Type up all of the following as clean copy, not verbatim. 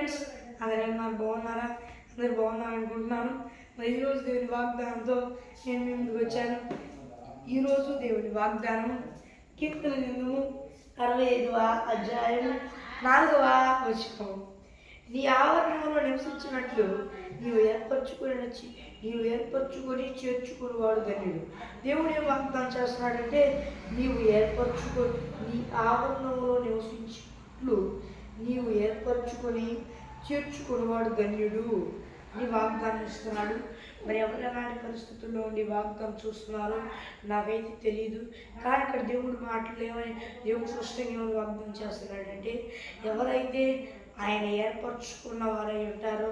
Friends, అందరూ నాకు బాగున్నారా? అందరు బాగున్నారు అనుకుంటున్నాను. మరి ఈరోజు దేవుని వాగ్దానంతో నేను మీ ముందుకు వచ్చాను. ఈరోజు దేవుని వాగ్దానం కీర్తన గ్రంథము 65వ అధ్యాయం 4వ వచనం. నీ ఆవరణంలో నివసించినట్లు నీవు ఏర్పరచుకొని చేర్చుకునేవాడు ధన్యుడు. దేవుడు ఏం వాగ్దానం చేస్తున్నాడంటే, నీవు నీ ఆవరణంలో నివసించినట్లు నీవు ఏర్పరచుకొని చేర్చుకునేవాడు ధన్యుడు అని వాగ్దానం ఇస్తున్నాడు. మరి ఎవరు ఎలాంటి పరిస్థితుల్లో ఉండి వాగ్దానం చూస్తున్నారో నాకైతే తెలియదు. కానీ ఇక్కడ దేవుడు మాటలు ఏమని దేవుడు స్పష్టంగా ఏమని వాగ్దానం చేస్తున్నాడంటే, ఎవరైతే ఆయన ఏర్పరచుకున్న వారై ఉంటారో,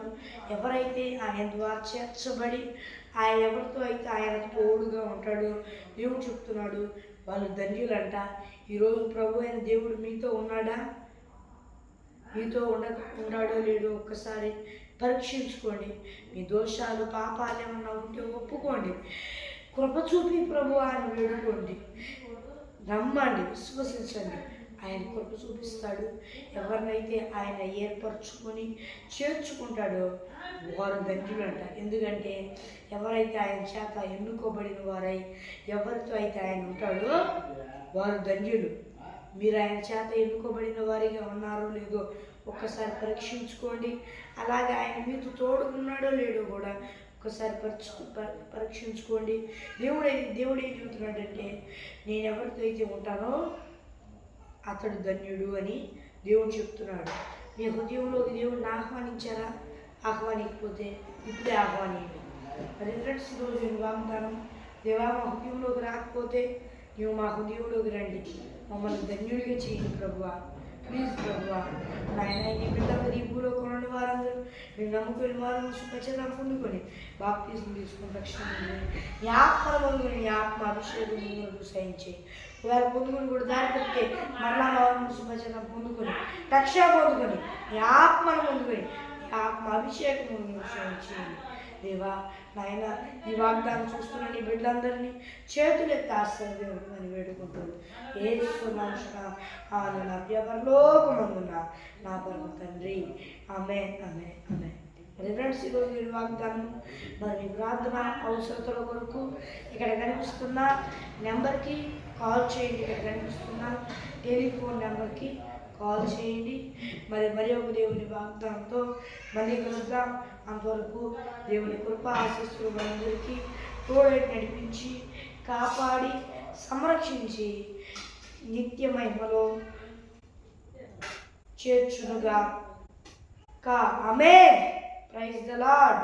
ఎవరైతే ఆయన ద్వారా చేర్చబడి ఆయన ఎవరితో అయితే ఆయన తోడుగా ఉంటాడో దేవుడు చెప్తున్నాడు, వాళ్ళు ధన్యులంట. ఈరోజు ప్రభు అయిన దేవుడు మీతో ఉన్నాడా? మీతో ఉన్నాడో లేడో ఒక్కసారి పరీక్షించుకోండి. మీ దోషాలు పాపాలు ఏమన్నా ఉంటే ఒప్పుకోండి. కృప చూపి ప్రభు ఆయన వేడుకోండి, నమ్మండి, విశ్వసించండి. ఆయన కృప చూపిస్తాడు. ఎవరినైతే ఆయన ఏర్పరచుకొని చేర్చుకుంటాడో వారు ధన్యులంట. ఎందుకంటే ఎవరైతే ఆయన చేత ఎన్నుకోబడిన వారై ఎవరితో అయితే ఆయన ఉంటాడో వారు ధన్యులు. మీరు ఆయన చేత ఎన్నుకోబడిన వారిగా ఉన్నారో లేదో ఒక్కసారి పరీక్షించుకోండి. అలాగే ఆయన మీతో తోడుకున్నాడో లేడో కూడా ఒకసారి పరీక్షించుకోండి. దేవుడు ఏం చెబుతున్నాడంటే, నేను ఎవరితో అయితే ఉంటానో అతడు ధన్యుడు అని దేవుడు చెప్తున్నాడు. మీ హృదయంలోకి దేవుడిని ఆహ్వానించారా? ఆహ్వానించకపోతే ఇప్పుడే ఆహ్వానించండి. మరి ఫ్రెండ్స్, ఈరోజు నేను వాగ్దానం, దేవా మా హృదయంలోకి రాకపోతే నీవు మా హృదయంలోకి రండి, మమ్మల్ని ధన్యుడిగా చేయండి ప్రభువా, ప్లీజ్ ప్రభువా. నాయన నీ బిడ్డలందరూ ఈ భూలోకంలోని వారందరూ నేను నమ్ముకుని వారు శుభచనం పొందుకొని బాప్తిజం తీసుకుని రక్షణ నీ ఆత్మ పొందుకొని నీ ఆత్మ అభిషేకం ముందు సహించే వారు పొందుకొని కూడా దారి పెడితే మరలా వారిని శుభచనం పొందుకొని రక్షణ పొందుకొని నీ ఆత్మను పొందుకొని నీ ఆత్మ అభిషేకం ముందు సహించేయండి. దేవా నాయన ఈ వాగ్దానం చూస్తున్న నీ బిడ్డలందరినీ చేతులెత్తి ఆశ్రయం అని వేడుకుంటుంది. నా పరలోకమందున్న నా పరమ తండ్రి, ఆమేన్, ఆమేన్, ఆమేన్. మరి ఫ్రెండ్స్, ఈరోజు ఈ వాగ్దానం మరి మీ ప్రార్థన అవసరతల కొరకు ఇక్కడ కనిపిస్తున్న నెంబర్కి కాల్ చేయండి. ఇక్కడ కనిపిస్తున్న టెలిఫోన్ నెంబర్కి కాల్ చేయండి. మరి ఒక దేవుని వాగ్దానంతో మళ్ళీ కలుద్దాం. అంతవరకు దేవుని కృప ఆశీస్సులు మనందరికీ తోడై నడిపించి కాపాడి సంరక్షించి నిత్య మహిమలో చేర్చునుగా. ఆమేన్. Praise the lord.